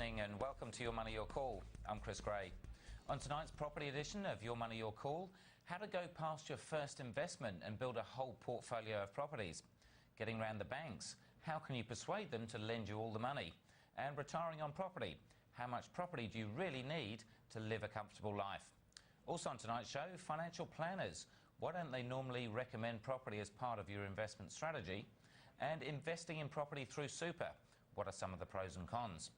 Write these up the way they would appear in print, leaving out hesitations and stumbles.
evening and welcome to Your Money, Your Call. I'm Chris Gray. On tonight's property edition of Your Money, Your Call, how to go past your first investment and build a whole portfolio of properties. Getting round the banks, how can you persuade them to lend you all the money? And retiring on property, how much property do you really need to live a comfortable life? Also on tonight's show, financial planners. Why don't they normally recommend property as part of your investment strategy? And investing in property through super. What are some of the pros and cons?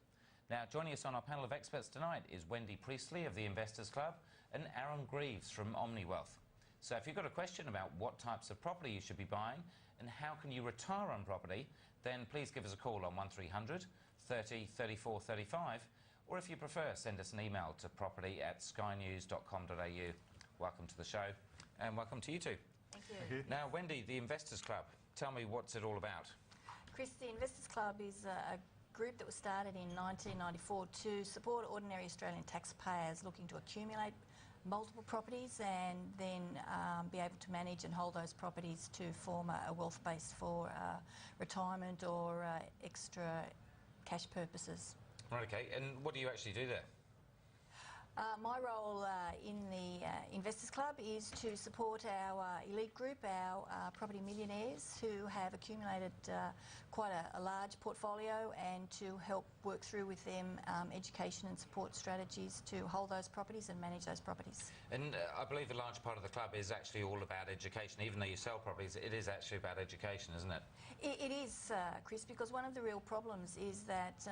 Now, joining us on our panel of experts tonight is Wendy Priestley of the Investors Club and Aaron Greaves from Omniwealth. So if you've got a question about what types of property you should be buying and how can you retire on property, then please give us a call on 1300 30 34 35, or if you prefer, send us an email to property@skynews.com.au. Welcome to the show and welcome to you two. Thank you. Thank you. Now, Wendy, the Investors Club, tell me what's it all about? Chris, the Investors Club is a group that was started in 1994 to support ordinary Australian taxpayers looking to accumulate multiple properties and then be able to manage and hold those properties to form a wealth base for retirement or extra cash purposes. Right, okay, and what do you actually do there? My role in the Investors Club is to support our elite group, our property millionaires who have accumulated quite a large portfolio, and to help work through with them education and support strategies to hold those properties and manage those properties. And I believe a large part of the club is actually all about education. Even though you sell properties, it is actually about education, isn't it? It is, Chris, because one of the real problems is that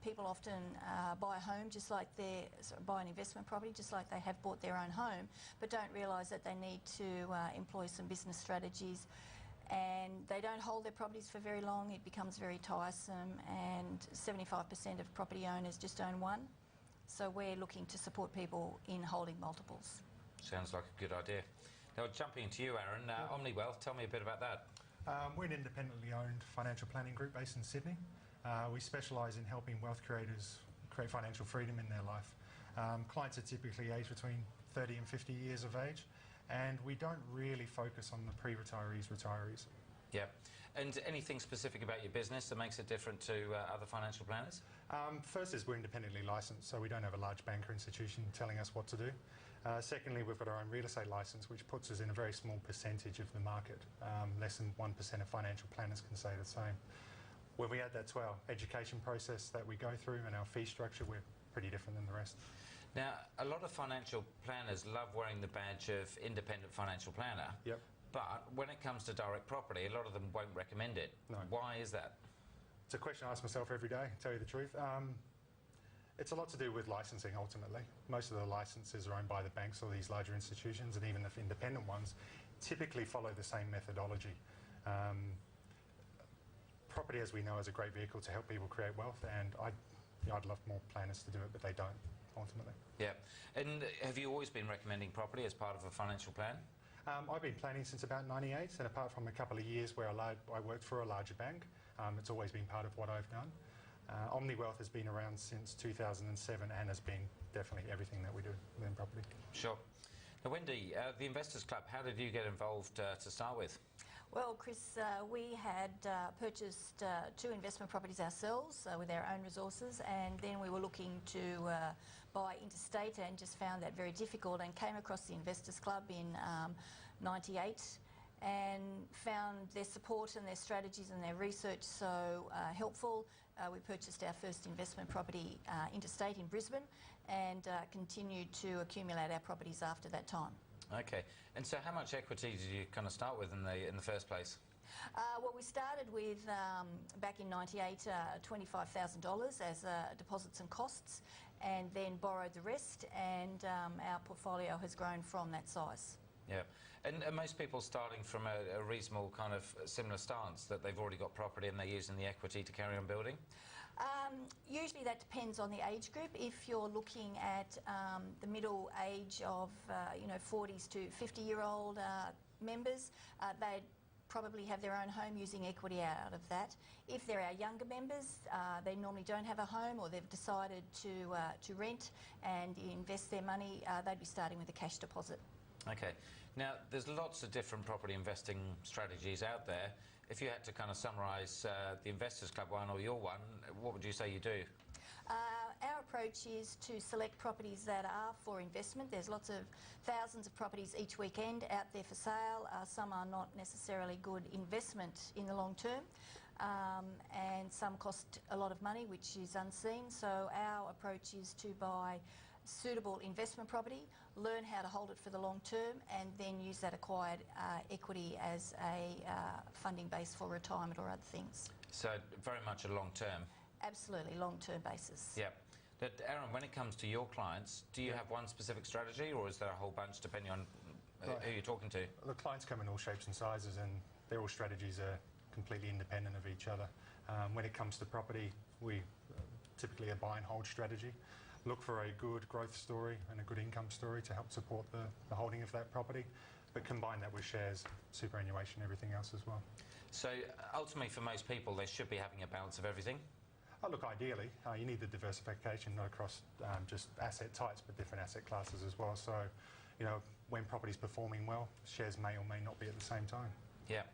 people often buy a home just like buy an investment property just like they have bought their own home, but don't realise that they need to employ some business strategies, and they don't hold their properties for very long. It becomes very tiresome, and 75% of property owners just own one. So we're looking to support people in holding multiples. Sounds like a good idea. Now, jumping to you, Aaron, Omniwealth, tell me a bit about that. We're an independently owned financial planning group based in Sydney. We specialise in helping wealth creators create financial freedom in their life. Clients are typically aged between 30 and 50 years of age, and we don't really focus on the retirees. Yeah. And anything specific about your business that makes it different to other financial planners? First is we're independently licensed, so we don't have a large banker institution telling us what to do. Secondly, we've got our own real estate licence, which puts us in a very small percentage of the market. Less than 1% of financial planners can say the same. When we add that to our education process that we go through and our fee structure, we're pretty different than the rest. Now, a lot of financial planners love wearing the badge of independent financial planner. Yep. But when it comes to direct property, a lot of them won't recommend it. No. Why is that? It's a question I ask myself every day, to tell you the truth. It's a lot to do with licensing, ultimately. Most of the licenses are owned by the banks or these larger institutions, and even the independent ones typically follow the same methodology. Property, as we know, is a great vehicle to help people create wealth, and I'd love more planners to do it, but they don't, ultimately. Yeah. And have you always been recommending property as part of a financial plan? I've been planning since about '98, and apart from a couple of years where I worked for a larger bank, it's always been part of what I've done. Omniwealth has been around since 2007 and has been definitely everything that we do within property. Sure. Now, Wendy, the Investors Club, how did you get involved to start with? Well, Chris, we had purchased 2 investment properties ourselves with our own resources, and then we were looking to buy interstate and just found that very difficult, and came across the Investors Club in '98 and found their support and their strategies and their research so helpful. We purchased our first investment property interstate in Brisbane and continued to accumulate our properties after that time. Okay. And so how much equity did you kind of start with in the first place? Well, we started with, back in '98, $25,000 as deposits and costs, and then borrowed the rest, and our portfolio has grown from that size. Yeah. And are most people starting from a reasonable kind of similar stance, that they've already got property and they're using the equity to carry on building? Usually that depends on the age group. If you're looking at the middle age of 40s to 50-year-old members, they'd probably have their own home using equity out of that. If they're our younger members, they normally don't have a home, or they've decided to rent and invest their money, they'd be starting with a cash deposit. Okay. Now, there's lots of different property investing strategies out there. If you had to kind of summarise the Investors Club one or your one, what would you say you do? approach is to select properties that are for investment. There's thousands of properties each weekend out there for sale. Some are not necessarily good investment in the long term, and some cost a lot of money, which is unseen. So our approach is to buy suitable investment property, learn how to hold it for the long term, and then use that acquired equity as a funding base for retirement or other things. So very much a long term. Absolutely, long-term basis. Yeah. But Aaron, when it comes to your clients, do you have one specific strategy, or is there a whole bunch depending on who you're talking to? The clients come in all shapes and sizes, and their all strategies are completely independent of each other. When it comes to property, we typically a buy and hold strategy. Look for a good growth story and a good income story to help support the holding of that property, but combine that with shares, superannuation, everything else as well. So ultimately for most people, they should be having a balance of everything? Oh, look, ideally, you need the diversification, not across just asset types, but different asset classes as well. So, you know, when property's performing well, shares may or may not be at the same time. Yeah.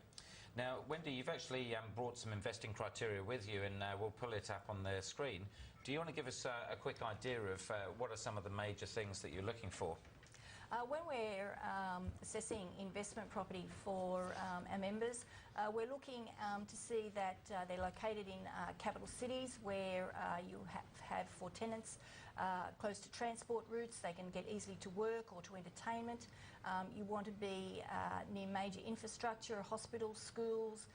Now, Wendy, you've actually brought some investing criteria with you, and we'll pull it up on the screen. Do you want to give us a quick idea of what are some of the major things that you're looking for? When we're assessing investment property for our members, we're looking to see that they're located in capital cities where you have for tenants close to transport routes. They can get easily to work or to entertainment. You want to be near major infrastructure, hospitals, schools,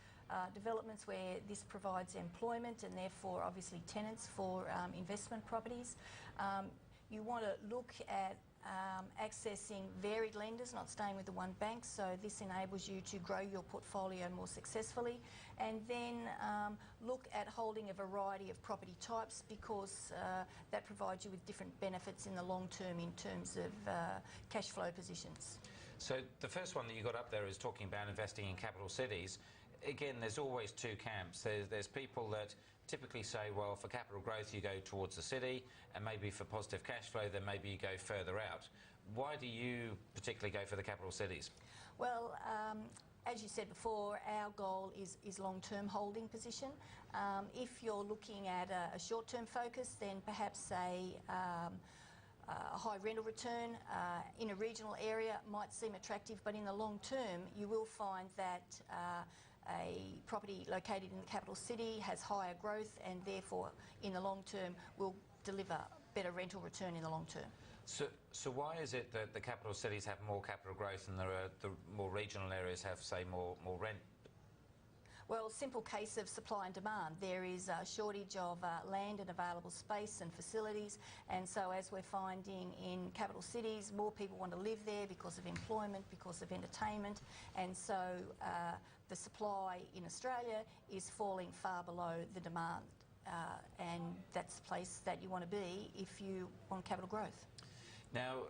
developments where this provides employment and therefore obviously tenants for investment properties. You want to look at accessing varied lenders, not staying with the one bank, so this enables you to grow your portfolio more successfully. And then look at holding a variety of property types, because that provides you with different benefits in the long term in terms of cash flow positions. So the first one that you got up there is talking about investing in capital cities. Again, there's always two camps. There's people that typically say, well, for capital growth you go towards the city, and maybe for positive cash flow then maybe you go further out. Why do you particularly go for the capital cities? Well, as you said before, our goal is long-term holding position. If you're looking at a short-term focus, then perhaps a high rental return in a regional area might seem attractive, but in the long term you will find that a property located in the capital city has higher growth and therefore in the long term will deliver better rental return in the long term. So why is it that the capital cities have more capital growth and the more regional areas have, say, more rent? Well, simple case of supply and demand. There is a shortage of land and available space and facilities, and so as we're finding in capital cities, more people want to live there because of employment, because of entertainment, and so the supply in Australia is falling far below the demand, and that's the place that you want to be if you want capital growth. Now,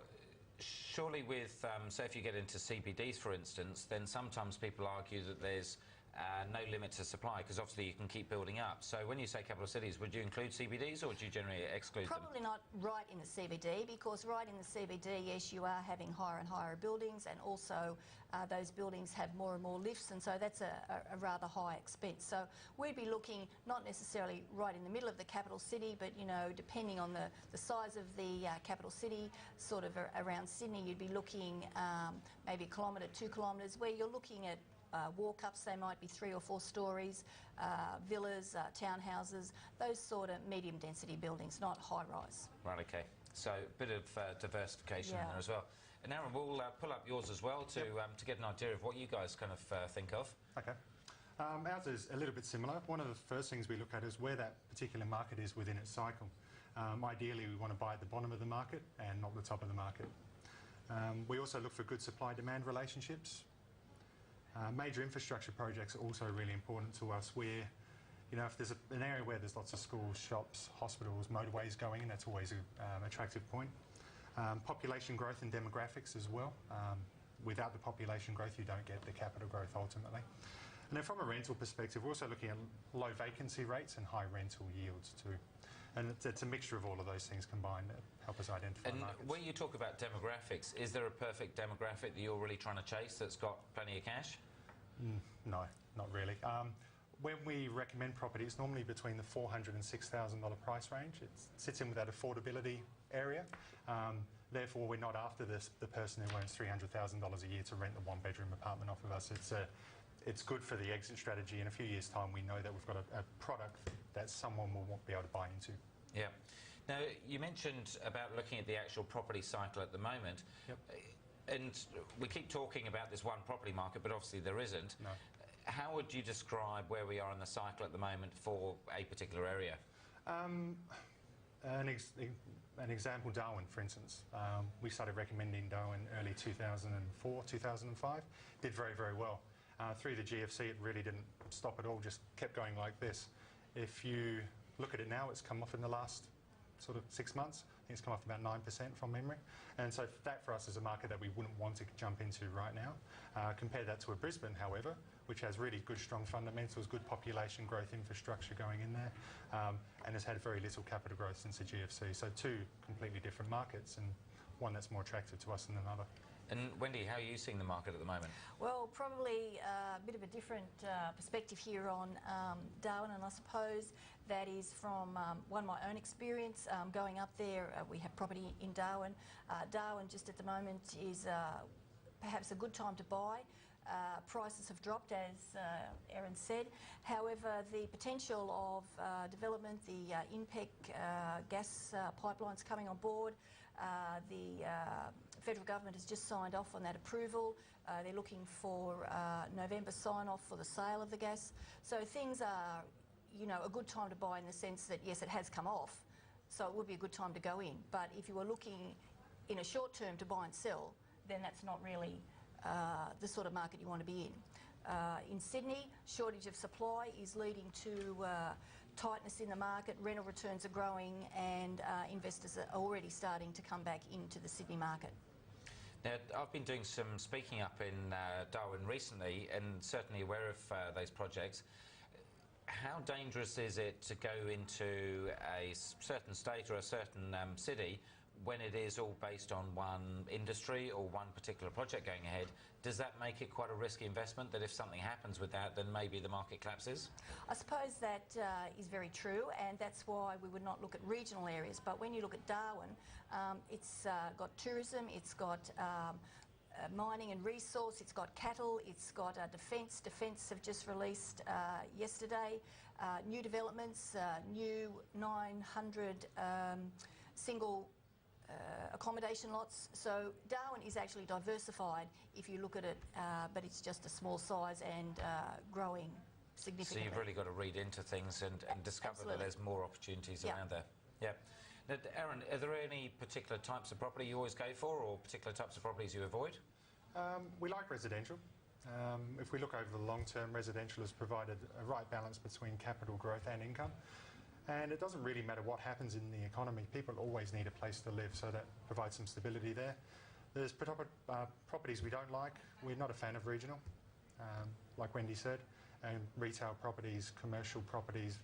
surely with, say if you get into CBDs for instance, then sometimes people argue that there's no limit to supply, because obviously you can keep building up. So when you say capital cities, would you include CBDs or would you generally exclude them? Probably not right in the CBD, because right in the CBD, yes, you are having higher and higher buildings, and also those buildings have more and more lifts, and so that's a rather high expense. So we'd be looking not necessarily right in the middle of the capital city, but you know, depending on the size of the capital city, sort of around Sydney, you'd be looking maybe 1 kilometre, 2 kilometres, where you're looking at walk-ups. They might be 3 or 4 stories, villas, townhouses, those sort of medium density buildings, not high-rise. Right, okay. So a bit of diversification in there as well. And Aaron, we'll pull up yours as well to get an idea of what you guys kind of think of. Okay. Ours is a little bit similar. One of the first things we look at is where that particular market is within its cycle. Ideally, we want to buy at the bottom of the market and not the top of the market. We also look for good supply-demand relationships. Major infrastructure projects are also really important to us, where, you know, if there's an area where there's lots of schools, shops, hospitals, motorways going in, that's always an attractive point. Population growth and demographics as well. Without the population growth, you don't get the capital growth ultimately. And then from a rental perspective, we're also looking at low vacancy rates and high rental yields too. And it's a mixture of all of those things combined that help us identify markets. And when you talk about demographics, is there a perfect demographic that you're really trying to chase that's got plenty of cash? No, not really. When we recommend property, it's normally between the $400,000 and $6,000 price range. It sits in with that affordability area. Therefore, we're not after the person who owns $300,000 a year to rent the one-bedroom apartment off of us. It's good for the exit strategy. In a few years' time, we know that we've got a product that someone will be able to buy into. Yeah. Now, you mentioned about looking at the actual property cycle at the moment. Yep. And we keep talking about this one property market, but obviously there isn't. No. How would you describe where we are in the cycle at the moment for a particular area? An example, Darwin, for instance. We started recommending Darwin early 2004, 2005. Did very, very well. Through the GFC, it really didn't stop at all, just kept going like this. If you look at it now, it's come off in the last sort of 6 months. I think it's come off about 9% from memory. And so that for us is a market that we wouldn't want to jump into right now. Compare that to a Brisbane, however, which has really good, strong fundamentals, good population growth infrastructure going in there, and has had very little capital growth since the GFC. So two completely different markets, and one that's more attractive to us than another. And Wendy, how are you seeing the market at the moment? Well, probably a bit of a different perspective here on Darwin, and I suppose that is from my own experience going up there. We have property in Darwin. Darwin just at the moment is perhaps a good time to buy. Prices have dropped, as Erin said. However, the potential of development, the INPEC gas pipelines coming on board, the federal government has just signed off on that approval. They're looking for November sign-off for the sale of the gas. So things are, a good time to buy in the sense that, yes, it has come off, so it would be a good time to go in. But if you were looking in a short term to buy and sell, then that's not really the sort of market you want to be in. In Sydney, shortage of supply is leading to tightness in the market. Rental returns are growing, and investors are already starting to come back into the Sydney market. Now, I've been doing some speaking up in Darwin recently, and certainly aware of those projects. How dangerous is it to go into a certain state or a certain city when it is all based on one industry or one particular project going ahead? Does that make it quite a risky investment, that if something happens with that, then maybe the market collapses? I suppose that is very true, and that's why we would not look at regional areas. But when you look at Darwin, it's got tourism, it's got mining and resource, it's got cattle, it's got defence. Defence have just released yesterday new developments, new 900 single accommodation lots. So Darwin is actually diversified if you look at it, but it's just a small size and growing significantly. So you've really got to read into things and discover Absolutely. that there's more opportunities around there. Yeah. Now, Erin, are there any particular types of property you always go for, or particular types of properties you avoid? We like residential. If we look over the long term, residential has provided a right balance between capital growth and income. And it doesn't really matter what happens in the economy. People always need a place to live, so that provides some stability there. There's properties we don't like. We're not a fan of regional, like Wendy said. And retail properties, commercial properties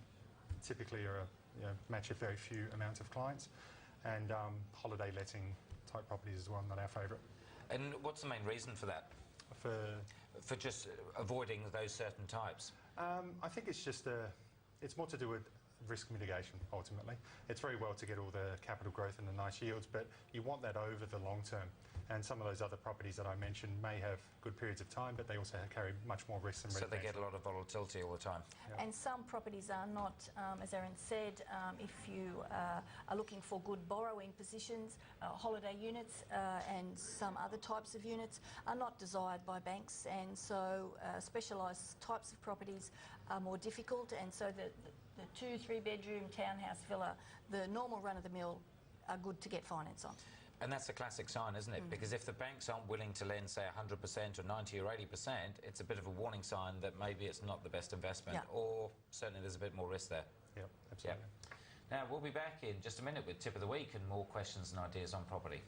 typically are match a very few amounts of clients. And holiday letting type properties as well, not our favourite. And what's the main reason for that? For just avoiding those certain types? I think it's just it's more to do with risk mitigation, ultimately. It's very well to get all the capital growth and the nice yields, but you want that over the long term. And some of those other properties that I mentioned may have good periods of time, but they also carry much more risk than residential. So they get a lot of volatility all the time. Yeah. And some properties are not, as Erin said, if you are looking for good borrowing positions, holiday units and some other types of units are not desired by banks, and so specialised types of properties are more difficult, and so the 2-3 bedroom townhouse villa, the normal run-of-the-mill, are good to get finance on. And that's a classic sign, isn't it? Because if the banks aren't willing to lend, say, 100% or 90 or 80%, it's a bit of a warning sign that maybe it's not the best investment, or certainly there's a bit more risk there. Yeah, absolutely. Now, we'll be back in just a minute with Tip of the Week and more questions and ideas on property.